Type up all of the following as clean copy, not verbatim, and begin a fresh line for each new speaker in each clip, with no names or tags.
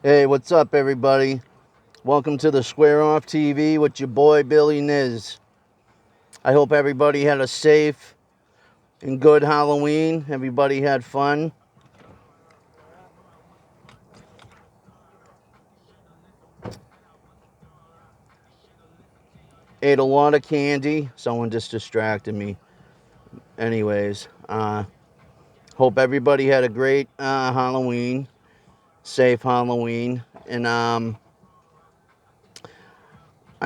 Hey, what's up, everybody? Welcome to the Square Off TV with your boy Billy Niz. I hope everybody had a safe and good Halloween. Everybody had fun. Ate a lot of candy. Someone just distracted me. Anyways, hope everybody had a great Halloween, safe Halloween. And I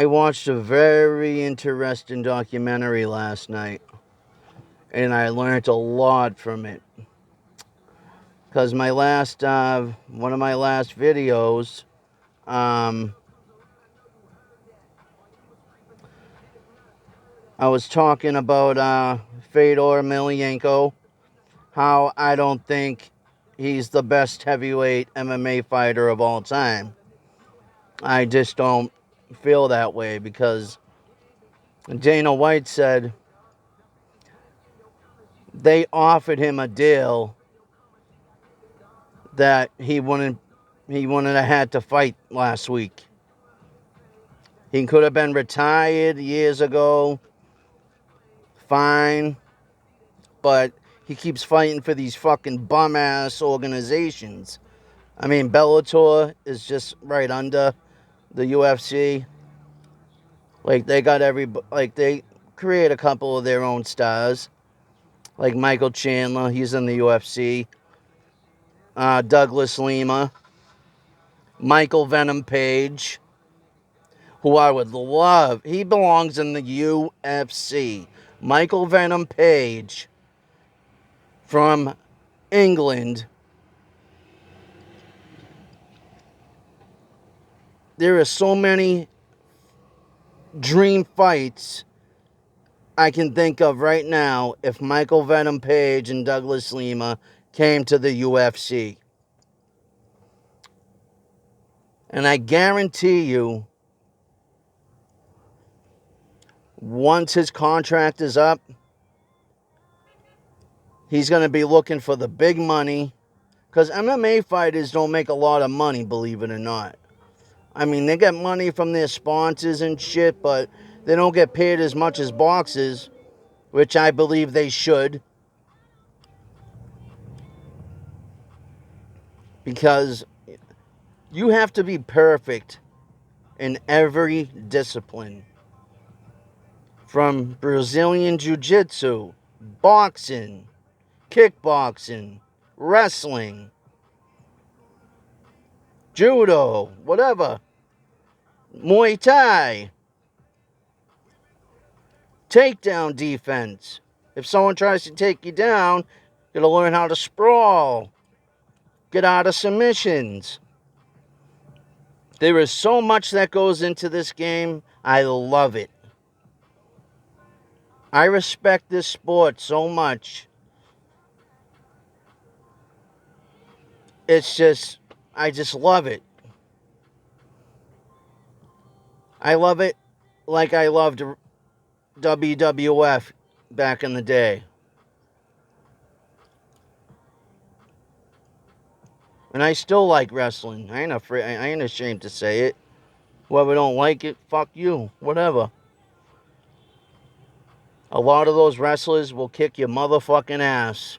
watched a very interesting documentary last night, and I learned a lot from it. Because one of my last videos, um, I was talking about Fedor Emelianenko, how I don't think he's the best heavyweight MMA fighter of all time. I just don't feel that way because Dana White said they offered him a deal that he wouldn't have had to fight last week. He could have been retired years ago, fine, but he keeps fighting for these fucking bum ass organizations. I mean, Bellator is just right under the UFC. Like they create a couple of their own stars, like Michael Chandler. He's in the UFC. Douglas Lima, Michael Venom Page, who I would love. He belongs in the UFC. Michael Venom Page from England. There are so many dream fights I can think of right now if Michael Venom Page and Douglas Lima came to the UFC. And I guarantee you, once his contract is up, he's going to be looking for the big money. Because MMA fighters don't make a lot of money, believe it or not. I mean, they get money from their sponsors and shit, but they don't get paid as much as boxers, which I believe they should. Because you have to be perfect in every discipline. From Brazilian Jiu-Jitsu, boxing, kickboxing, wrestling, judo, whatever, Muay Thai, takedown defense. If someone tries to take you down, you gotta learn how to sprawl, get out of submissions. There is so much that goes into this game. I love it. I respect this sport so much. I just love it. I love it like I loved WWF back in the day. And I still like wrestling. I ain't ashamed to say it. Whoever don't like it, fuck you. Whatever. A lot of those wrestlers will kick your motherfucking ass.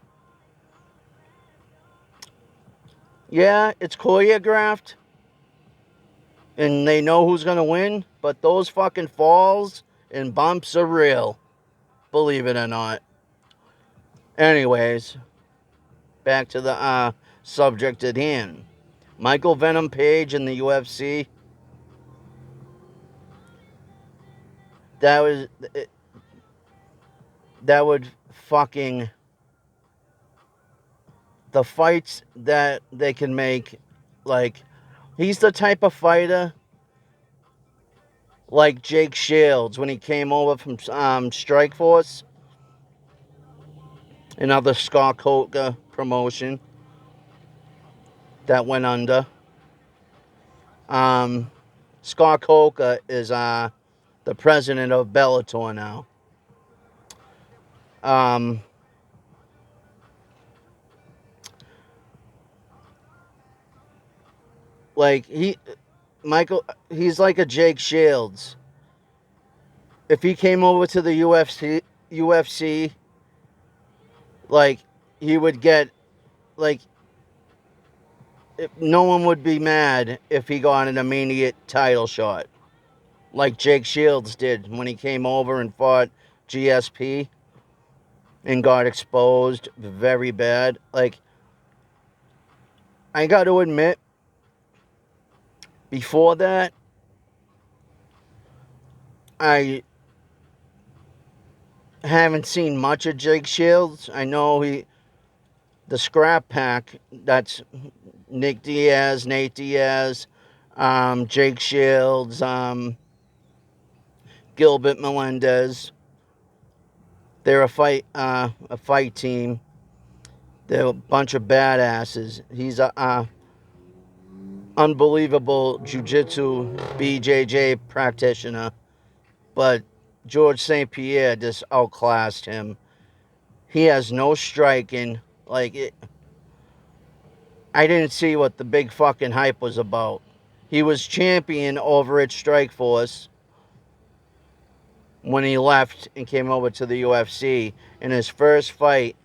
Yeah, it's choreographed and they know who's gonna win, but those fucking falls and bumps are real. Believe it or not. Anyways, back to the subject at hand. Michael Venom Page in the UFC. That was that would fucking the fights that they can make. Like, he's the type of fighter like Jake Shields when he came over from Strikeforce, another Scott Coker promotion that went under. Scott Coker is the president of Bellator now. Um, Like he's like a Jake Shields. If he came over to the UFC, like he would get like no one would be mad if he got an immediate title shot, like Jake Shields did when he came over and fought GSP and got exposed very bad. Like, I got to admit, before that, I haven't seen much of Jake Shields. I know the scrap pack, that's Nate Diaz, Jake Shields, Gilbert Melendez. They're a fight team. They're a bunch of badasses. He's a unbelievable jiu-jitsu BJJ practitioner, but George St. Pierre just outclassed him. He has no striking. I didn't see what the big fucking hype was about. He was champion over at Strikeforce when he left and came over to the UFC. In his first fight,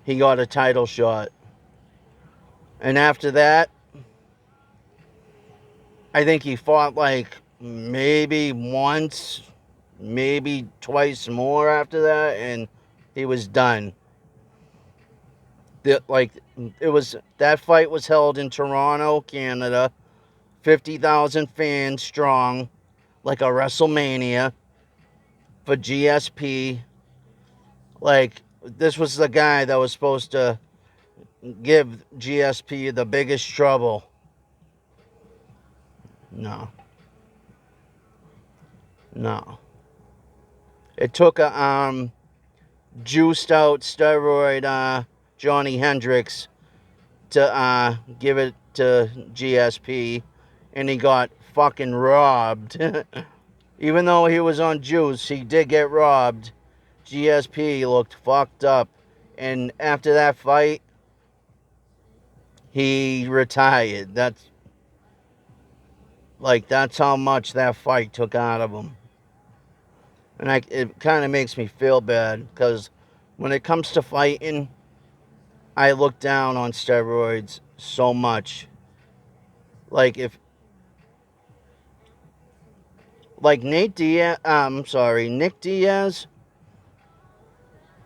he got a title shot. And after that, I think he fought like maybe once, maybe twice more after that, and he was done. Like it was that fight was held in Toronto, Canada, 50,000 fans strong, like a WrestleMania for GSP. Like this was the guy that was supposed to give GSP the biggest trouble. No, no. It took a juiced out steroid Johnny Hendricks to give it to GSP, and he got fucking robbed. Even though he was on juice, he did get robbed. GSP looked fucked up, and after that fight, he retired. That's how much that fight took out of him. And it kind of makes me feel bad because when it comes to fighting, I look down on steroids so much. Like Nick Diaz,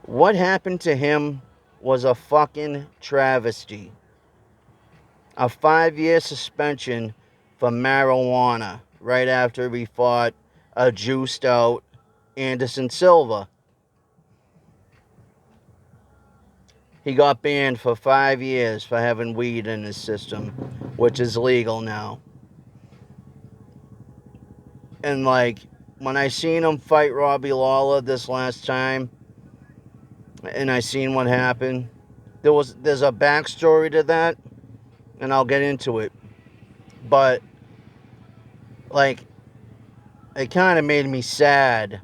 what happened to him was a fucking travesty. A 5-year suspension for marijuana right after he fought a juiced out Anderson Silva. He got banned for 5 years for having weed in his system, which is legal now. And when I seen him fight Robbie Lawler this last time, and I seen what happened, there's a backstory to that, and I'll get into it. But it kind of made me sad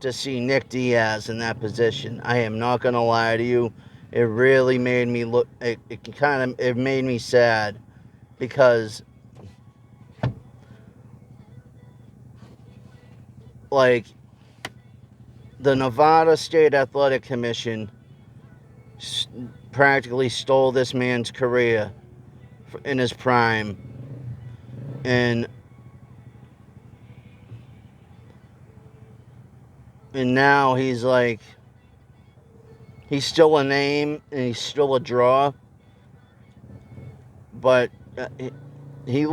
to see Nick Diaz in that position. I am not gonna lie to you. It really made me look. It made me sad because the Nevada State Athletic Commission practically stole this man's career in his prime, and now he's still a name and he's still a draw, but he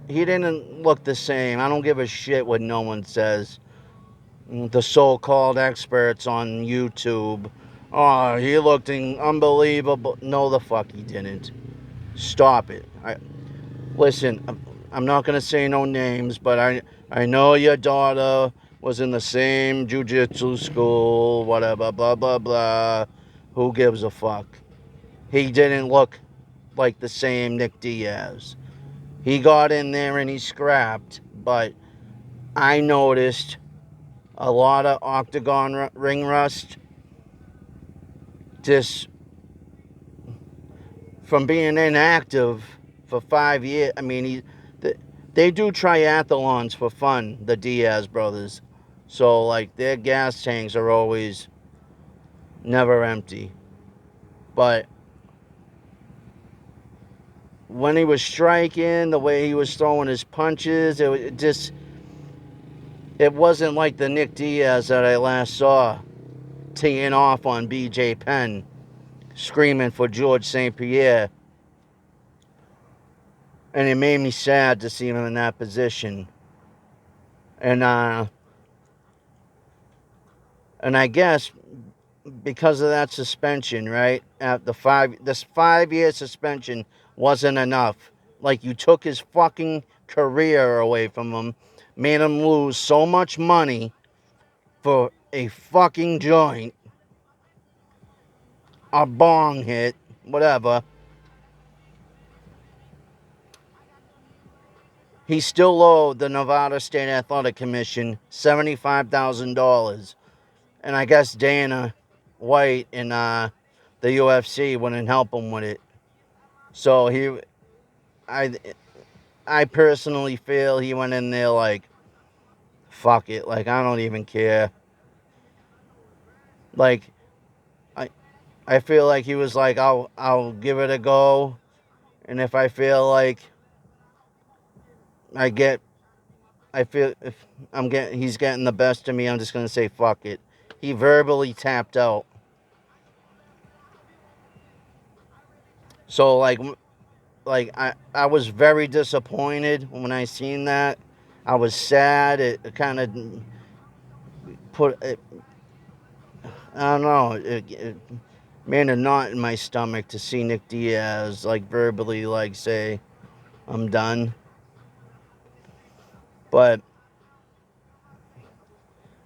didn't look the same. I don't give a shit what no one says. The so-called experts on YouTube. Oh, he looked unbelievable. No, the fuck he didn't. Stop it. Listen, I'm not going to say no names, but I know your daughter was in the same jiu-jitsu school, whatever, blah, blah, blah. Who gives a fuck? He didn't look like the same Nick Diaz. He got in there and he scrapped, but I noticed a lot of octagon ring rust just from being inactive for 5 years. I mean, they do triathlons for fun, the Diaz brothers. So, like, their gas tanks are always never empty. But when he was striking, the way he was throwing his punches, it wasn't like the Nick Diaz that I last saw teeing off on BJ Penn, screaming for George St. Pierre. And it made me sad to see him in that position. And I guess because of that suspension, right? This 5-year suspension wasn't enough. Like, you took his fucking career away from him, made him lose so much money for a fucking joint, a bong hit, whatever. He still owed the Nevada State Athletic Commission $75,000. And I guess Dana White and the UFC wouldn't help him with it. So I personally feel he went in there like, fuck it, like, I don't even care. Like, I feel like he was like, I'll give it a go, and if I feel like I feel if he's getting the best of me, I'm just gonna say fuck it. He verbally tapped out. So I was very disappointed when I seen that. I was sad. It kind of put it, I don't know. It made a knot in my stomach to see Nick Diaz like verbally like say, "I'm done." But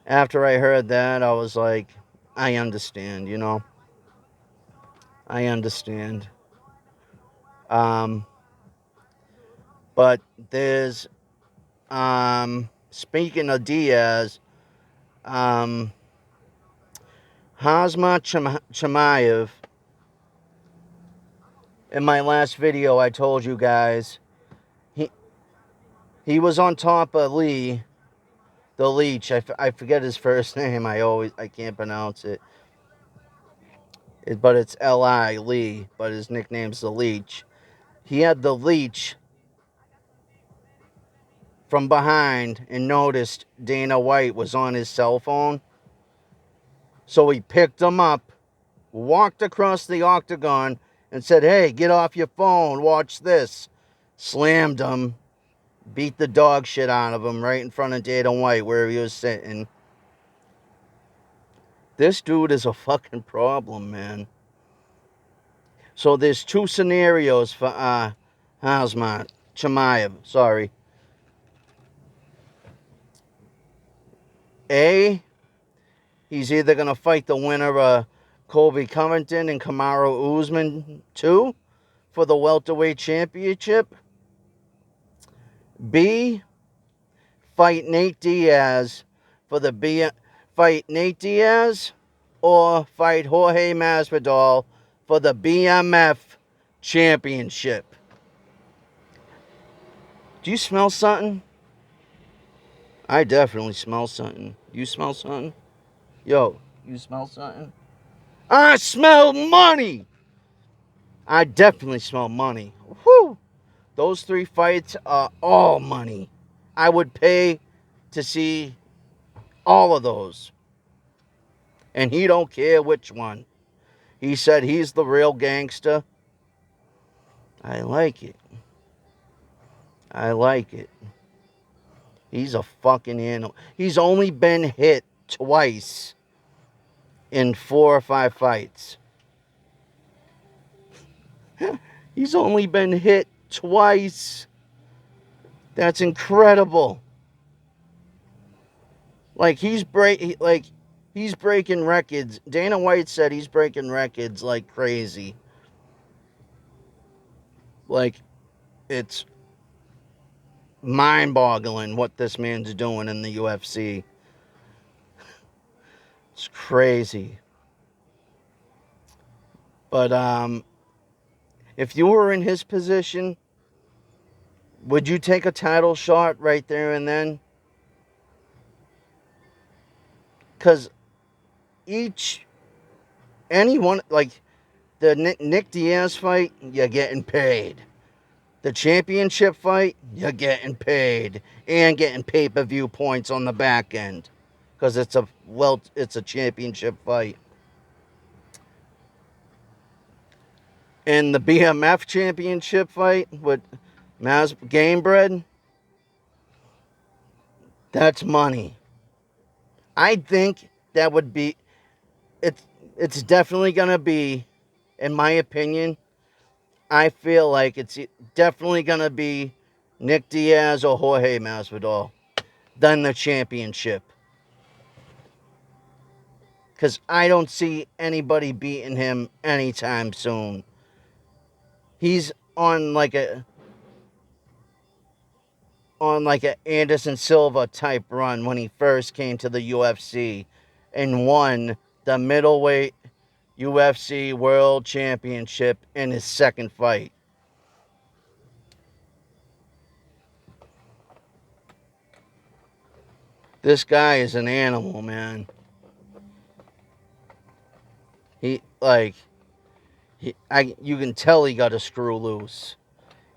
after I heard that, I was like, I understand. I understand. Um, but there's speaking of Diaz, Hazma Chimaev. In my last video, I told you guys he he was on top of Lee, the Leech. I forget his first name. I can't pronounce it. But it's L.I. Lee. But his nickname's the Leech. He had the Leech from behind and noticed Dana White was on his cell phone. So he picked him up, walked across the octagon, and said, "Hey, get off your phone. Watch this." Slammed him. Beat the dog shit out of him right in front of Dana White where he was sitting. This dude is a fucking problem, man. So there's two scenarios for Hazmat Chimaev. Sorry. A, he's either going to fight the winner of Colby Covington and Kamaru Usman 2 for the welterweight championship. B, fight Nate Diaz fight Nate Diaz or fight Jorge Masvidal for the BMF championship. Do you smell something? I definitely smell something. You smell something? Yo, you smell something? I smell money! I definitely smell money. Whew! Those 3 fights are all money. I would pay to see all of those. And he don't care which one. He said he's the real gangster. I like it. I like it. He's a fucking animal. He's only been hit twice in 4 or 5 fights. He's only been hit twice. That's incredible. Like he's breaking records. Dana White said he's breaking records like crazy. Like, it's mind-boggling what this man's doing in the UFC. It's crazy. But if you were in his position, Would you take a title shot right there and then? Because anyone, like the Nick Diaz fight, you're getting paid. The championship fight, you're getting paid. And getting pay-per-view points on the back end. Because it's a championship fight. And the BMF championship fight with Gamebred, that's money. I think that would be it's definitely gonna be, in my opinion, I feel like it's definitely gonna be Nick Diaz or Jorge Masvidal than the championship. Because I don't see anybody beating him anytime soon. He's on like a Anderson Silva type run when he first came to the UFC and won the middleweight UFC World Championship in his second fight. This guy is an animal, man. You can tell he got a screw loose.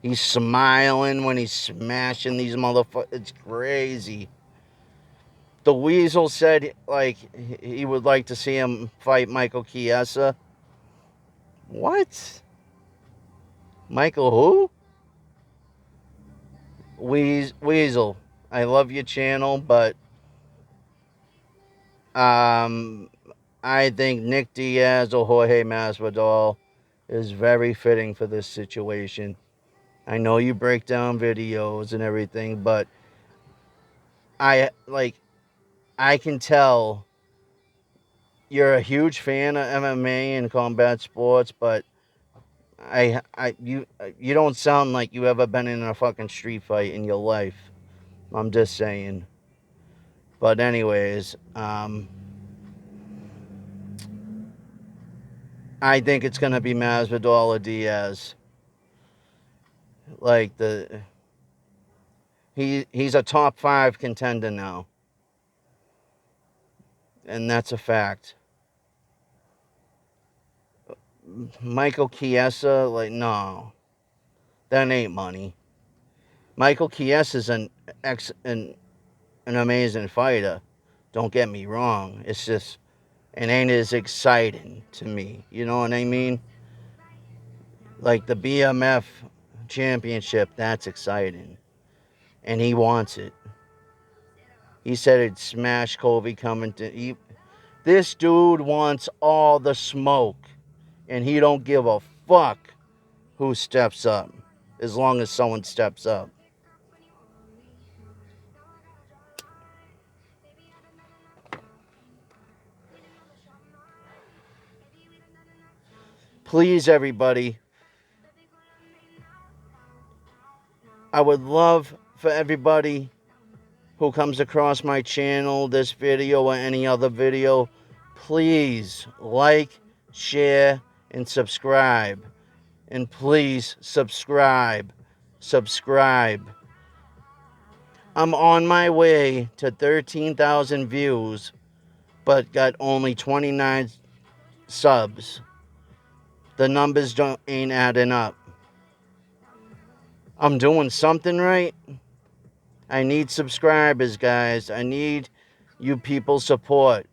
He's smiling when he's smashing these motherfuckers. It's crazy. The Weasel said like he would like to see him fight Michael Chiesa. What? Michael who? Weasel. I love your channel, but I think Nick Diaz or Jorge Masvidal is very fitting for this situation. I know you break down videos and everything, but I can tell you're a huge fan of MMA and combat sports, but you don't sound like you ever been in a fucking street fight in your life. I'm just saying. But anyways, I think it's gonna be Masvidal or Diaz. Like he's a top 5 contender now, and that's a fact. Michael Chiesa, like no, that ain't money. Michael Chiesa's an amazing fighter. Don't get me wrong. It's just it ain't as exciting to me. You know what I mean? Like the BMF championship, that's exciting. And he wants it. He said it'd smash Colby coming to. This dude wants all the smoke. And he don't give a fuck who steps up. As long as someone steps up. Please, everybody. I would love for everybody who comes across my channel, this video, or any other video, please like, share, and subscribe. And please subscribe. Subscribe. I'm on my way to 13,000 views, but got only 29 subs. The numbers ain't adding up. I'm doing something right. I need subscribers, guys. I need you people's support.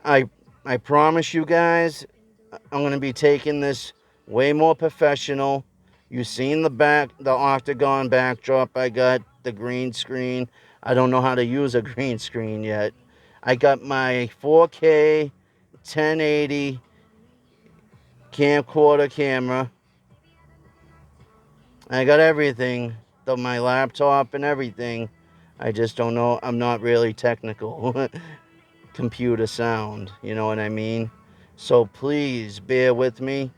I promise you guys, I'm going to be taking this way more professional. You've seen the octagon backdrop I got, the green screen. I don't know how to use a green screen yet. I got my 4K 1080 camcorder camera. I got everything, my laptop and everything. I just don't know. I'm not really technical. Computer sound, you know what I mean? So please bear with me,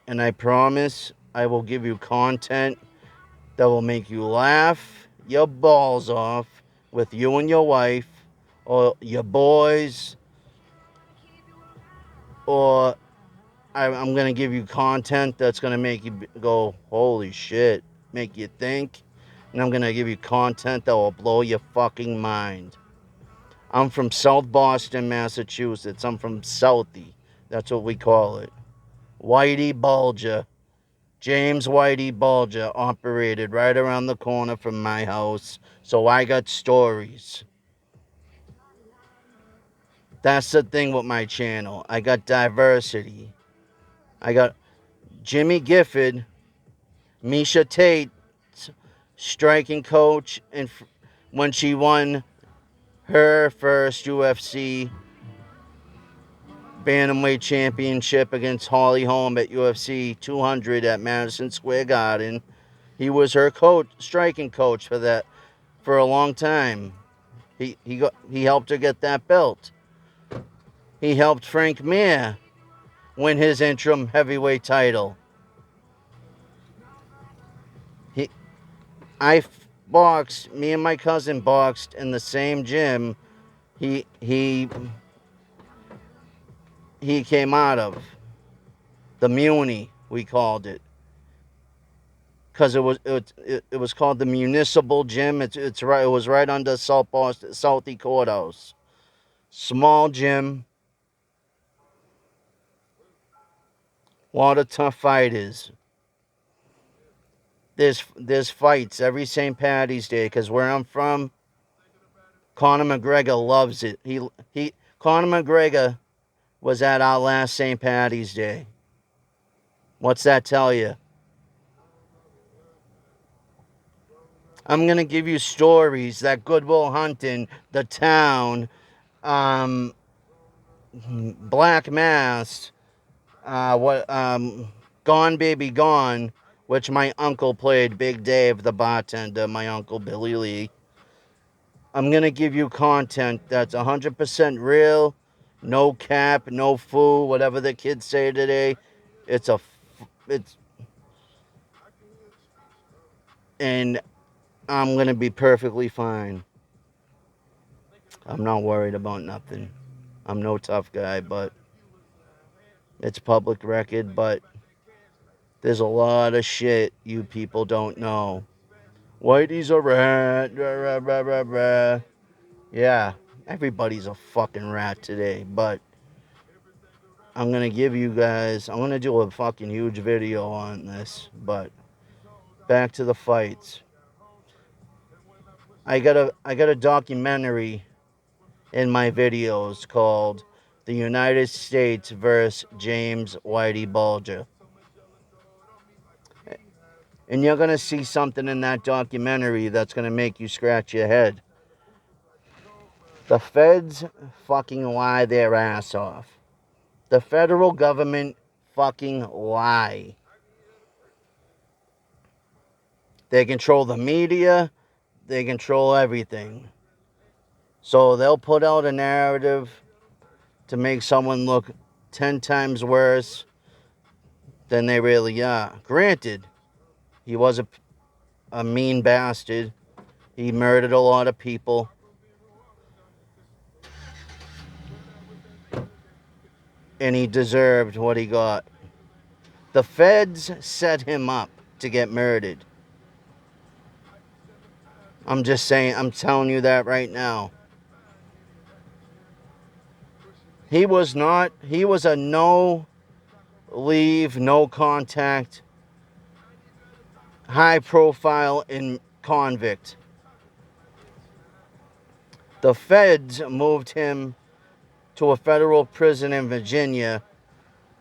and I promise I will give you content that will make you laugh your balls off with you and your wife or your boys, or I'm going to give you content that's going to make you go, holy shit, make you think. And I'm going to give you content that will blow your fucking mind. I'm from South Boston, Massachusetts. I'm from Southie. That's what we call it. Whitey Bulger. James Whitey Bulger operated right around the corner from my house. So I got stories. That's the thing with my channel. I got diversity. I got Jimmy Gifford, Misha Tate, striking coach, and when she won her first UFC Bantamweight Championship against Holly Holm at UFC 200 at Madison Square Garden. He was her coach, striking coach for that for a long time. He helped her get that belt. He helped Frank Mir win his interim heavyweight title. He I boxed. Me and my cousin boxed in the same gym. He came out of the Muni, we called it, because it was called the Municipal Gym. It's right. It was right under South Boston, Southie Courthouse. Small gym. A lot of tough fighters. There's fights every St. Patty's Day, because where I'm from, Conor McGregor loves it. He Conor McGregor was at our last St. Patty's Day. What's that tell you? I'm going to give you stories that Goodwill Hunting, the town, Black Mass, Gone Baby Gone, which my uncle played, Big Dave, the bartender, my uncle Billy Lee. I'm going to give you content that's 100% real, no cap, no fool, whatever the kids say today. It's and I'm going to be perfectly fine. I'm not worried about nothing. I'm no tough guy, but it's public record, but there's a lot of shit you people don't know. Whitey's a rat. Rah, rah, rah, rah. Yeah, everybody's a fucking rat today, but I'm going to give you guys, I'm going to do a fucking huge video on this, but back to the fights. I got a documentary in my videos called The United States vs. James Whitey Bulger. And you're going to see something in that documentary that's going to make you scratch your head. The feds fucking lie their ass off. The federal government fucking lie. They control the media. They control everything. So they'll put out a narrative to make someone look 10 times worse than they really are. Granted, he was a mean bastard. He murdered a lot of people. And he deserved what he got. The feds set him up to get murdered. I'm just saying, I'm telling you that right now. He was a no leave, no contact, high profile convict. The feds moved him to a federal prison in Virginia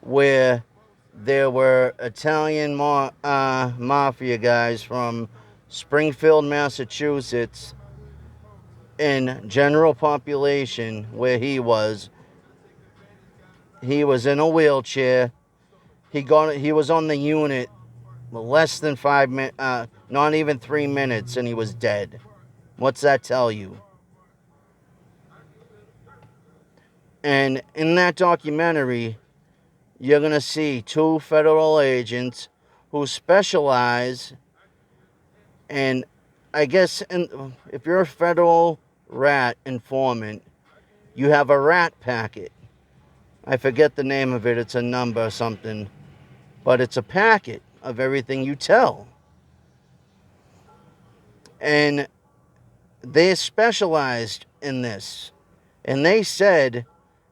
where there were Italian mafia guys from Springfield, Massachusetts, in general population where he was. He was in a wheelchair. He was on the unit less than 5 minutes, not even 3 minutes, and he was dead. What's that tell you? And in that documentary, you're going to see 2 federal agents who specialize in, I guess, if you're a federal rat informant, you have a rat packet. I forget the name of it. It's a number or something. But it's a packet of everything you tell. And they specialized in this. And they said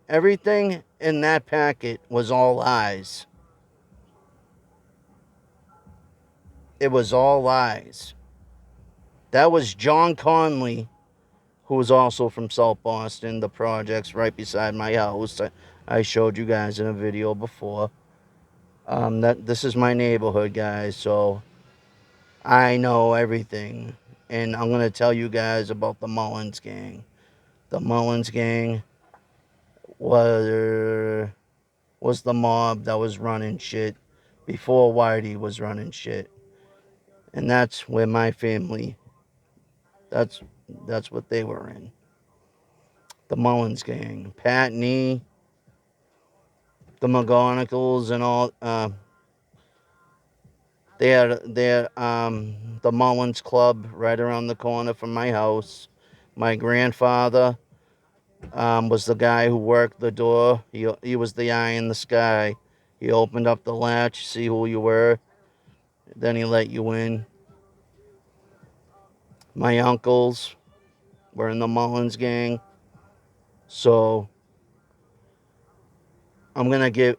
everything in that packet was all lies. It was all lies. That was John Conley, who was also from South Boston, the projects right beside my house. I showed you guys in a video before. This is my neighborhood, guys, so I know everything. And I'm gonna tell you guys about the Mullins gang. The Mullins gang was the mob that was running shit before Whitey was running shit. And that's where my family that's what they were in. The Mullins gang. Pat Nee, the McGonagalls and all they had the Mullins Club right around the corner from my house. My grandfather was the guy who worked the door. He was the eye in the sky. He opened up the latch, see who you were, then he let you in. My uncles were in the Mullins gang, so I'm gonna get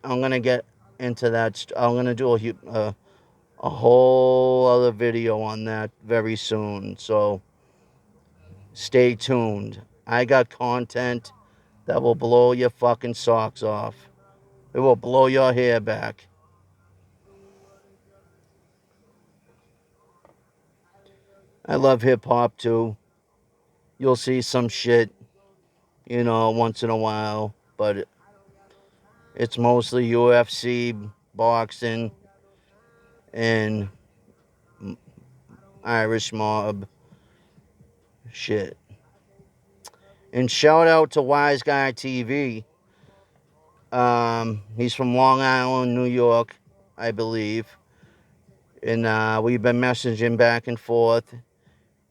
into that. I'm gonna do a whole other video on that very soon. So stay tuned. I got content that will blow your fucking socks off. It will blow your hair back. I love hip hop too. You'll see some shit, once in a while, but it's mostly UFC, boxing, and Irish mob shit. And shout out to Wise Guy TV. He's from Long Island, New York, I believe. And we've been messaging back and forth.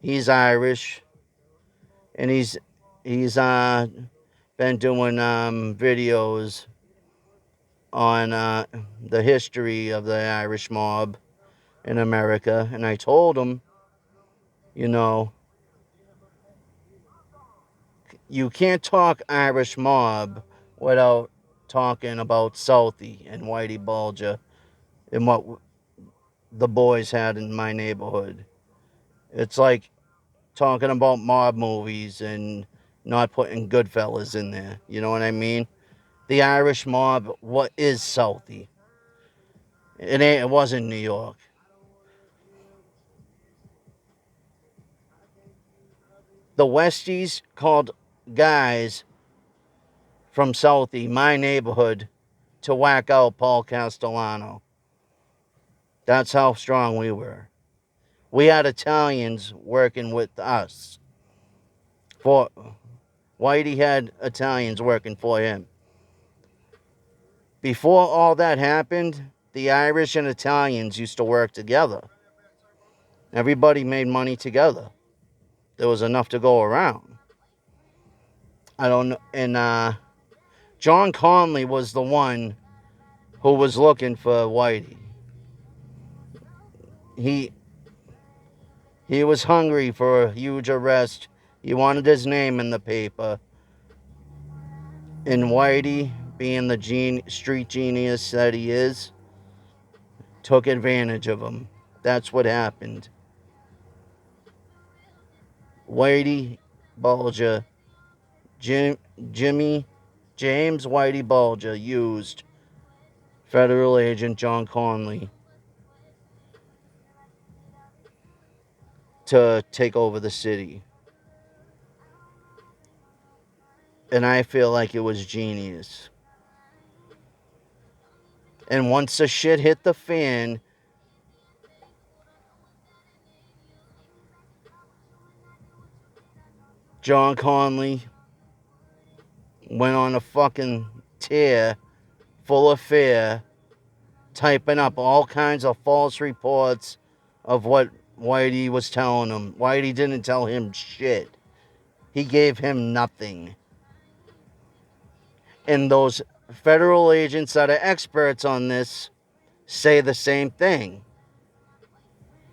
He's Irish, and he's been doing videos on the history of the Irish mob in America. And I told him, you know, you can't talk Irish mob without talking about Southie and Whitey Bulger and what the boys had in my neighborhood. It's like talking about mob movies and not putting Goodfellas in there. You know what I mean? The Irish mob, what is Southie? It wasn't New York. The Westies called guys from Southie, my neighborhood, to whack out Paul Castellano. That's how strong we were. We had Italians working with us. For Whitey had Italians working for him. Before all that happened, the Irish and Italians used to work together. Everybody made money together. There was enough to go around. I don't know. And John Conley was the one who was looking for Whitey. He was hungry for a huge arrest. He wanted his name in the paper. And Whitey, being the street genius that he is, took advantage of him. That's what happened. Whitey Bulger, James Whitey Bulger used federal agent John Conley to take over the city. And I feel like it was genius. And once the shit hit the fan, John Conley went on a fucking tear full of fear, typing up all kinds of false reports of what Whitey was telling him. Whitey didn't tell him shit. He gave him nothing. And those federal agents that are experts on this say the same thing.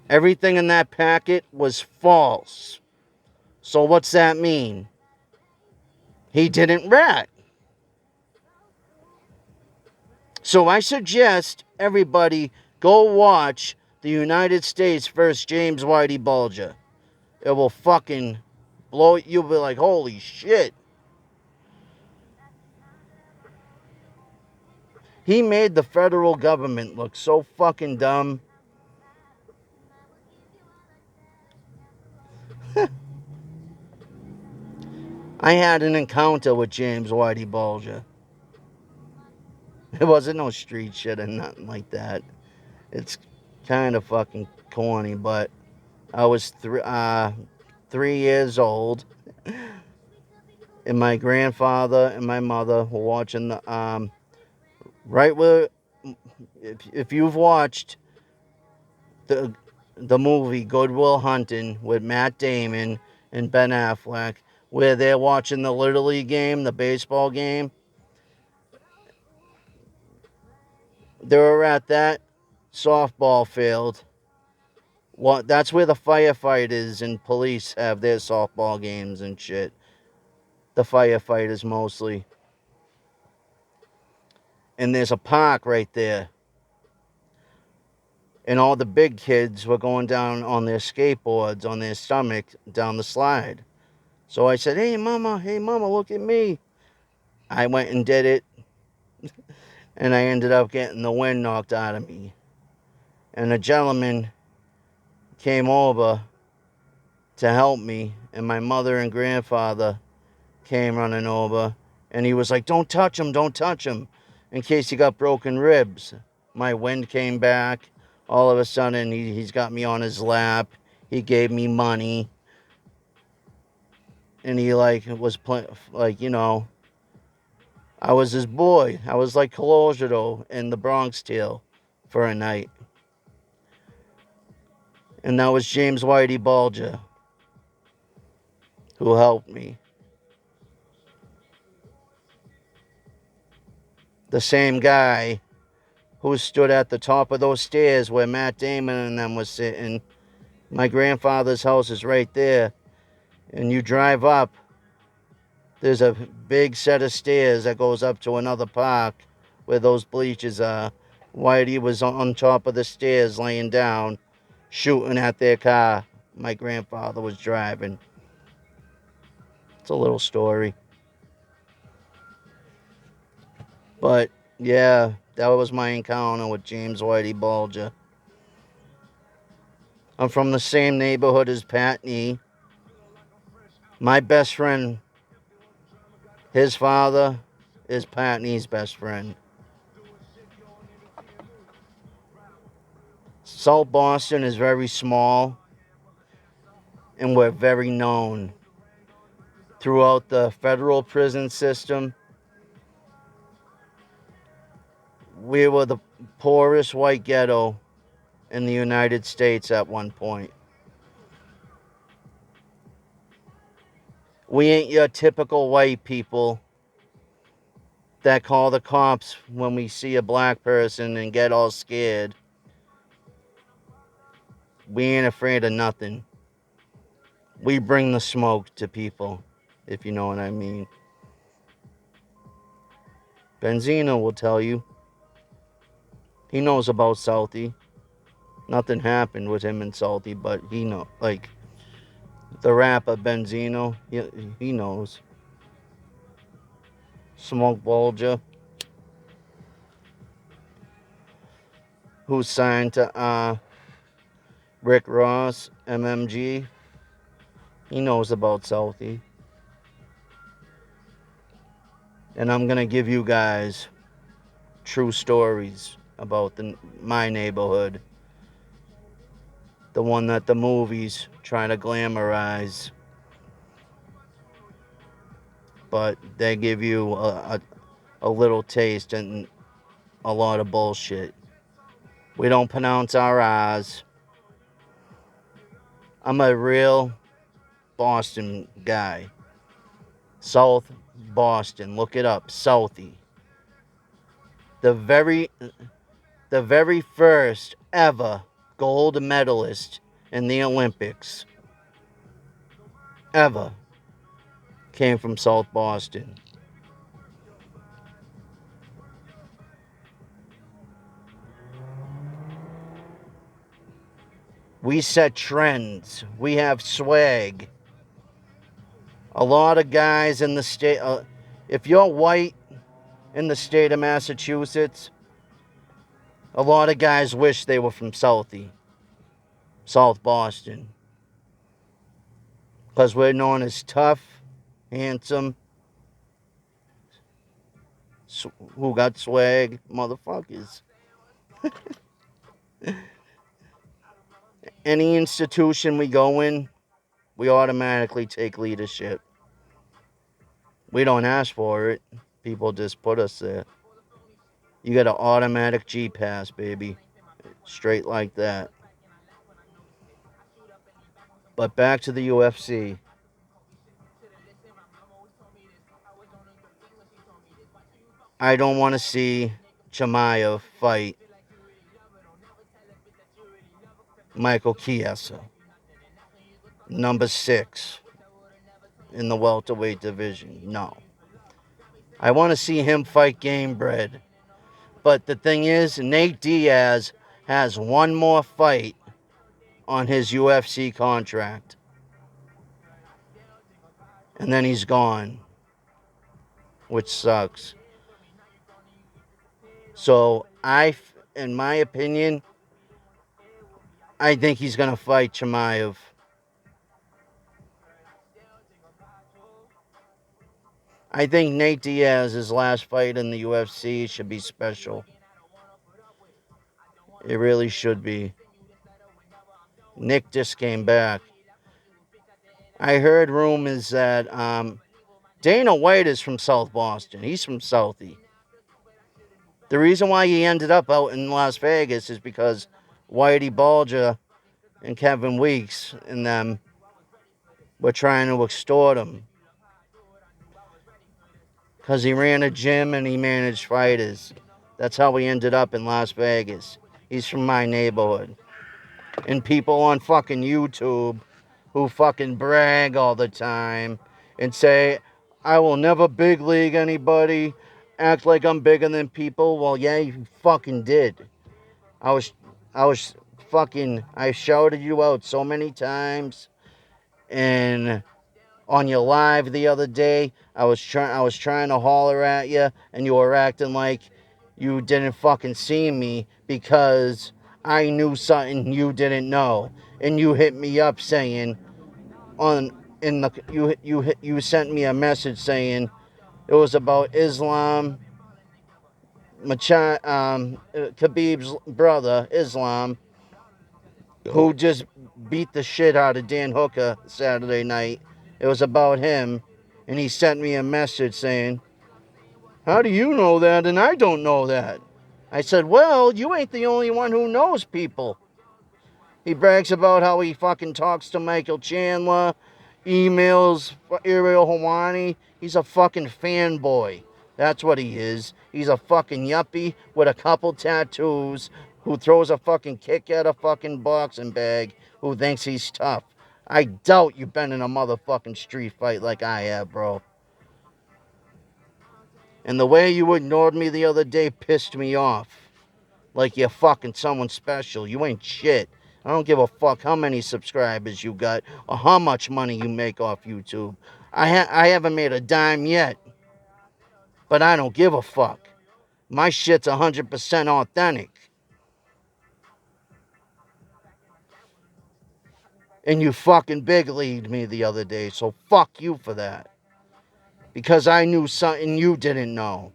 Everything in that packet was false. So what's that mean? He didn't rat. So I suggest everybody go watch the United States versus James Whitey Bulger. It will fucking blow it. You'll be like, holy shit. He made the federal government look so fucking dumb. I had an encounter with James Whitey Bulger. It wasn't no street shit and nothing like that. It's kind of fucking corny, but I was 3 years old, and my grandfather and my mother were watching the right where, if you've watched the movie Good Will Hunting with Matt Damon and Ben Affleck, where they're watching the Little League game, the baseball game, they were at that softball field. That's where the firefighters and police have their softball games and shit. The firefighters mostly. And there's a park right there. And all the big kids were going down on their skateboards, on their stomach, down the slide. So I said, hey, mama, look at me. I went and did it. And I ended up getting the wind knocked out of me. And a gentleman came over to help me. And my mother and grandfather came running over. And he was like, don't touch him, in case he got broken ribs. My wind came back. All of a sudden, he's got me on his lap. He gave me money. And he, was like, I was his boy. I was like Colosio in the Bronx Tale for a night. And that was James Whitey Bulger who helped me. The same guy who stood at the top of those stairs where Matt Damon and them was sitting. My grandfather's house is right there. And you drive up, there's a big set of stairs that goes up to another park where those bleachers are. Whitey was on top of the stairs laying down, shooting at their car. My grandfather was driving. It's a little story. But, yeah, that was my encounter with James Whitey Bulger. I'm from the same neighborhood as Patney. My best friend, his father, is Patney's best friend. South Boston is very small, and we're very known throughout the federal prison system. We were the poorest white ghetto in the United States at one point. We ain't your typical white people that call the cops when we see a black person and get all scared. We ain't afraid of nothing. We bring the smoke to people, if you know what I mean. Benzino will tell you. He knows about Southie. Nothing happened with him and Salty, but he know, like, the rapper Benzino, he knows. Smoke Bulger, who's signed to Rick Ross, MMG, he knows about Southie. And I'm going to give you guys true stories about my neighborhood. The one that the movies try to glamorize. But they give you a little taste and a lot of bullshit. We don't pronounce our R's. I'm a real Boston guy. South Boston. Look it up. Southie. The very first ever gold medalist in the Olympics ever came from South Boston. We set trends. We have swag. A lot of guys in the state, if you're white in the state of Massachusetts, a lot of guys wish they were from South Boston. Because we're known as tough, handsome, who got swag motherfuckers. Any institution we go in, we automatically take leadership. We don't ask for it. People just put us there. You get an automatic G pass, baby. Straight like that. But back to the UFC. I don't want to see Chimaev fight Michael Chiesa, number 6 in the welterweight division. No. I want to see him fight Gamebred. But the thing is, Nate Diaz has one more fight on his UFC contract. And then he's gone, which sucks. So in my opinion, I think he's going to fight Chimaev. I think Nate Diaz's last fight in the UFC should be special. It really should be. Nick just came back. I heard rumors that Dana White is from South Boston. He's from Southie. The reason why he ended up out in Las Vegas is because Whitey Bulger and Kevin Weeks and them were trying to extort him. Because he ran a gym and he managed fighters. That's how he ended up in Las Vegas. He's from my neighborhood. And people on fucking YouTube who fucking brag all the time and say, I will never big league anybody, act like I'm bigger than people. Well, yeah, you fucking did. I shouted you out so many times. And on your live the other day, I was trying to holler at you, and you were acting like you didn't fucking see me because I knew something you didn't know, and you hit me up saying you sent me a message saying it was about Khabib's brother Islam, who just beat the shit out of Dan Hooker Saturday night. It was about him, and he sent me a message saying, how do you know that and I don't know that? I said, well, you ain't the only one who knows people. He brags about how he fucking talks to Michael Chandler, emails Ariel Helwani. He's a fucking fanboy. That's what he is. He's a fucking yuppie with a couple tattoos who throws a fucking kick at a fucking boxing bag who thinks he's tough. I doubt you've been in a motherfucking street fight like I have, bro. And the way you ignored me the other day pissed me off. Like you're fucking someone special. You ain't shit. I don't give a fuck how many subscribers you got or how much money you make off YouTube. I haven't made a dime yet. But I don't give a fuck. My shit's 100% authentic. And you fucking big leagued me the other day, so fuck you for that. Because I knew something you didn't know.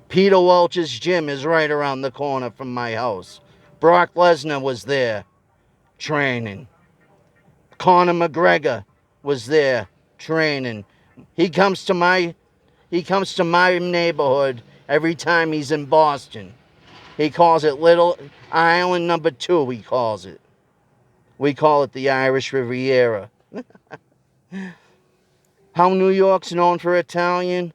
Peter Welch's gym is right around the corner from my house. Brock Lesnar was there training. Conor McGregor was there training. He comes to my neighborhood every time he's in Boston. He calls it Little Island Number 2, he calls it. We call it the Irish Riviera. How New York's known for Italian?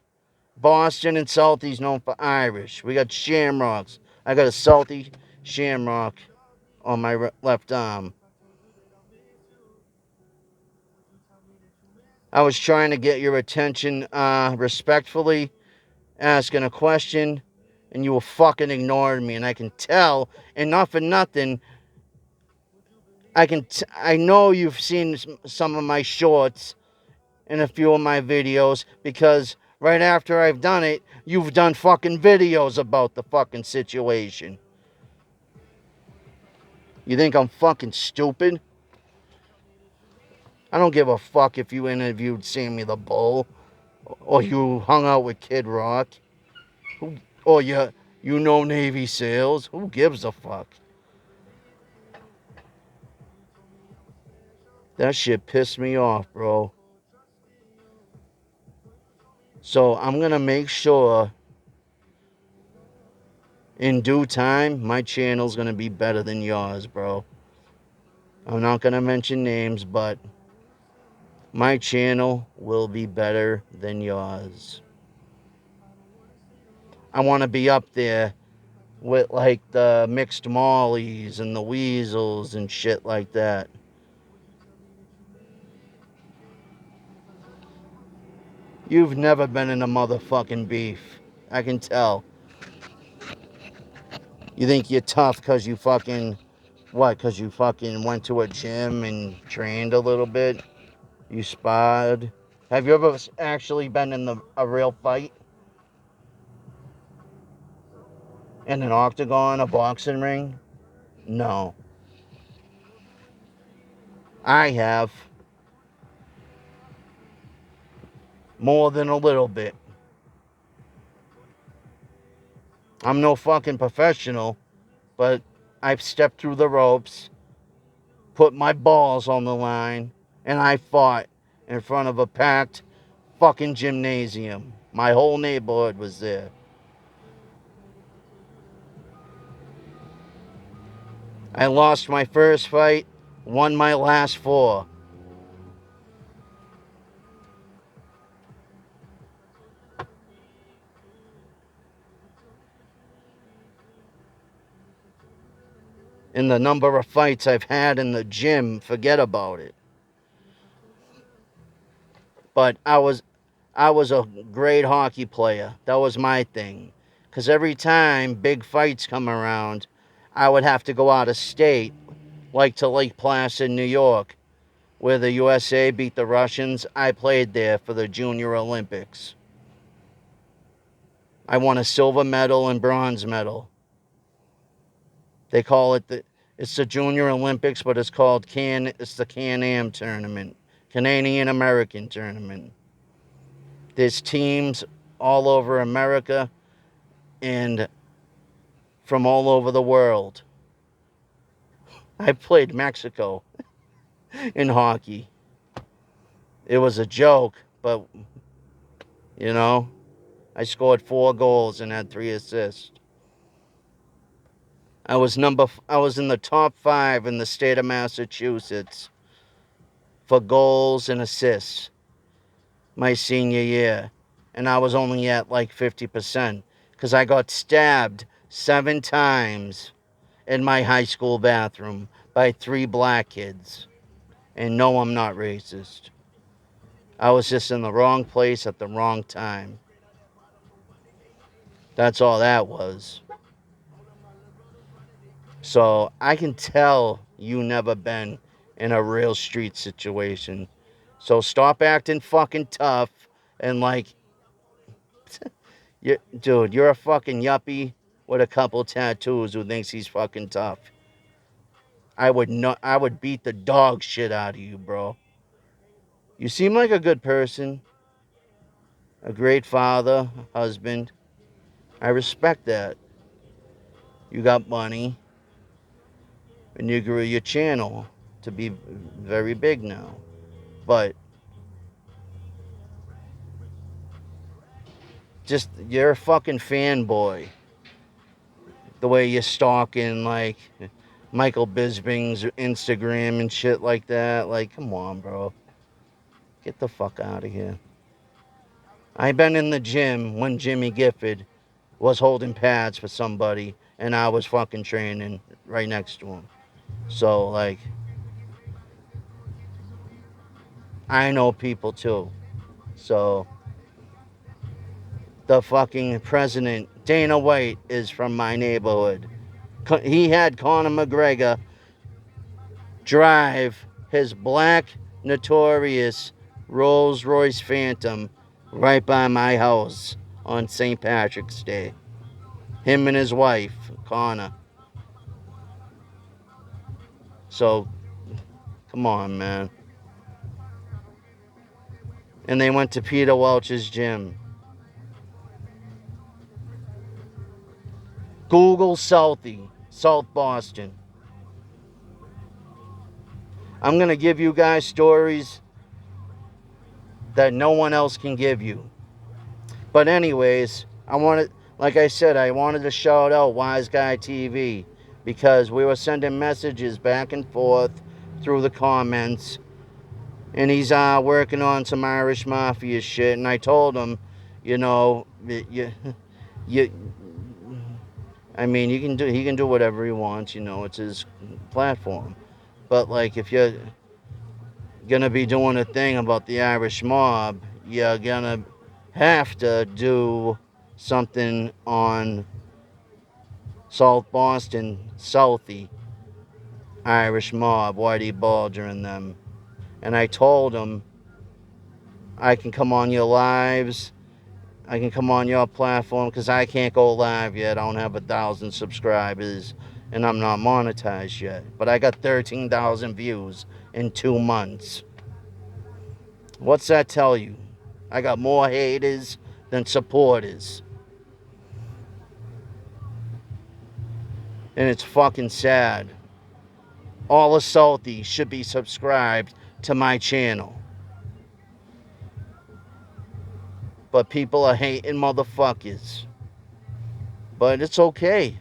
Boston and Salty's known for Irish. We got shamrocks. I got a salty shamrock on my left arm. I was trying to get your attention respectfully, asking a question, and you were fucking ignoring me. And I can tell, and not for nothing, I know you've seen some of my shorts and a few of my videos because right after I've done it, you've done fucking videos about the fucking situation. You think I'm fucking stupid? I don't give a fuck if you interviewed Sammy the Bull or you hung out with Kid Rock. Or you know Navy SEALs. Who gives a fuck? That shit pissed me off, bro. So I'm gonna make sure in due time my channel's gonna be better than yours, bro. I'm not gonna mention names, but my channel will be better than yours. I want to be up there with like the mixed mollies and the weasels and shit like that. You've never been in a motherfucking beef. I can tell. You think you're tough because you fucking... What, because you fucking went to a gym and trained a little bit? You sparred? Have you ever actually been in a real fight? In an octagon, a boxing ring? No. I have. More than a little bit. I'm no fucking professional, but I've stepped through the ropes, put my balls on the line, and I fought in front of a packed fucking gymnasium. My whole neighborhood was there. I lost my first fight, won my last 4. And the number of fights I've had in the gym, forget about it. But I was a great hockey player. That was my thing. Because every time big fights come around, I would have to go out of state, like to Lake Placid, New York, where the USA beat the Russians. I played there for the Junior Olympics. I won a silver medal and bronze medal. They call it it's the Junior Olympics, but it's the Can-Am tournament, Canadian American tournament. There's teams all over America and from all over the world. I played Mexico in hockey. It was a joke, but you know, I scored 4 goals and had 3 assists. I was in the top 5 in the state of Massachusetts for goals and assists my senior year, and I was only at like 50% because I got stabbed 7 times in my high school bathroom by 3 black kids. And no, I'm not racist. I was just in the wrong place at the wrong time. That's all that was. So I can tell you never been in a real street situation. So stop acting fucking tough and like, dude, you're a fucking yuppie with a couple tattoos who thinks he's fucking tough. I would beat the dog shit out of you, bro. You seem like a good person, a great father, husband. I respect that. You got money, and you grew your channel to be very big now. But just, you're a fucking fanboy. The way you're stalking, like, Michael Bisping's Instagram and shit like that. Like, come on, bro. Get the fuck out of here. I've been in the gym when Jimmy Gifford was holding pads for somebody and I was fucking training right next to him. So, like, I know people too. So, the fucking president, Dana White, is from my neighborhood. He had Conor McGregor drive his black, notorious Rolls Royce Phantom right by my house on St. Patrick's Day. Him and his wife, Connor. So, come on, man. And they went to Peter Welch's gym. Google Southie, South Boston. I'm going to give you guys stories that no one else can give you. But anyways, like I said, I wanted to shout out Wise Guy TV because we were sending messages back and forth through the comments, and he's working on some Irish Mafia shit, and I told him, you know, you I mean, he can do whatever he wants, you know, it's his platform. But like if you're gonna be doing a thing about the Irish mob, you're gonna have to do something on South Boston, Southie, Irish mob, Whitey Bulger and them. And I told him I can come on your lives, I can come on your platform because I can't go live yet. I don't have 1,000 subscribers and I'm not monetized yet. But I got 13,000 views in 2 months. What's that tell you? I got more haters than supporters. And it's fucking sad. All the Salties should be subscribed to my channel. But people are hating motherfuckers. But it's okay.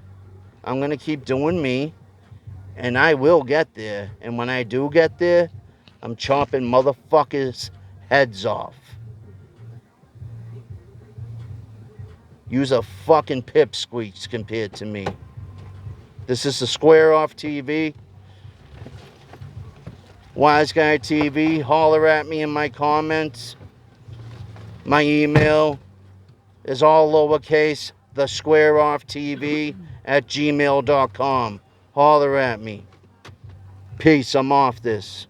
I'm going to keep doing me. And I will get there. And when I do get there, I'm chopping motherfuckers' heads off. Use a fucking pipsqueaks compared to me. This is the Square Off TV. Wise Guy TV. Holler at me in my comments. My email is all lowercase, thesquareofftv@gmail.com. Holler at me. Peace, I'm off this.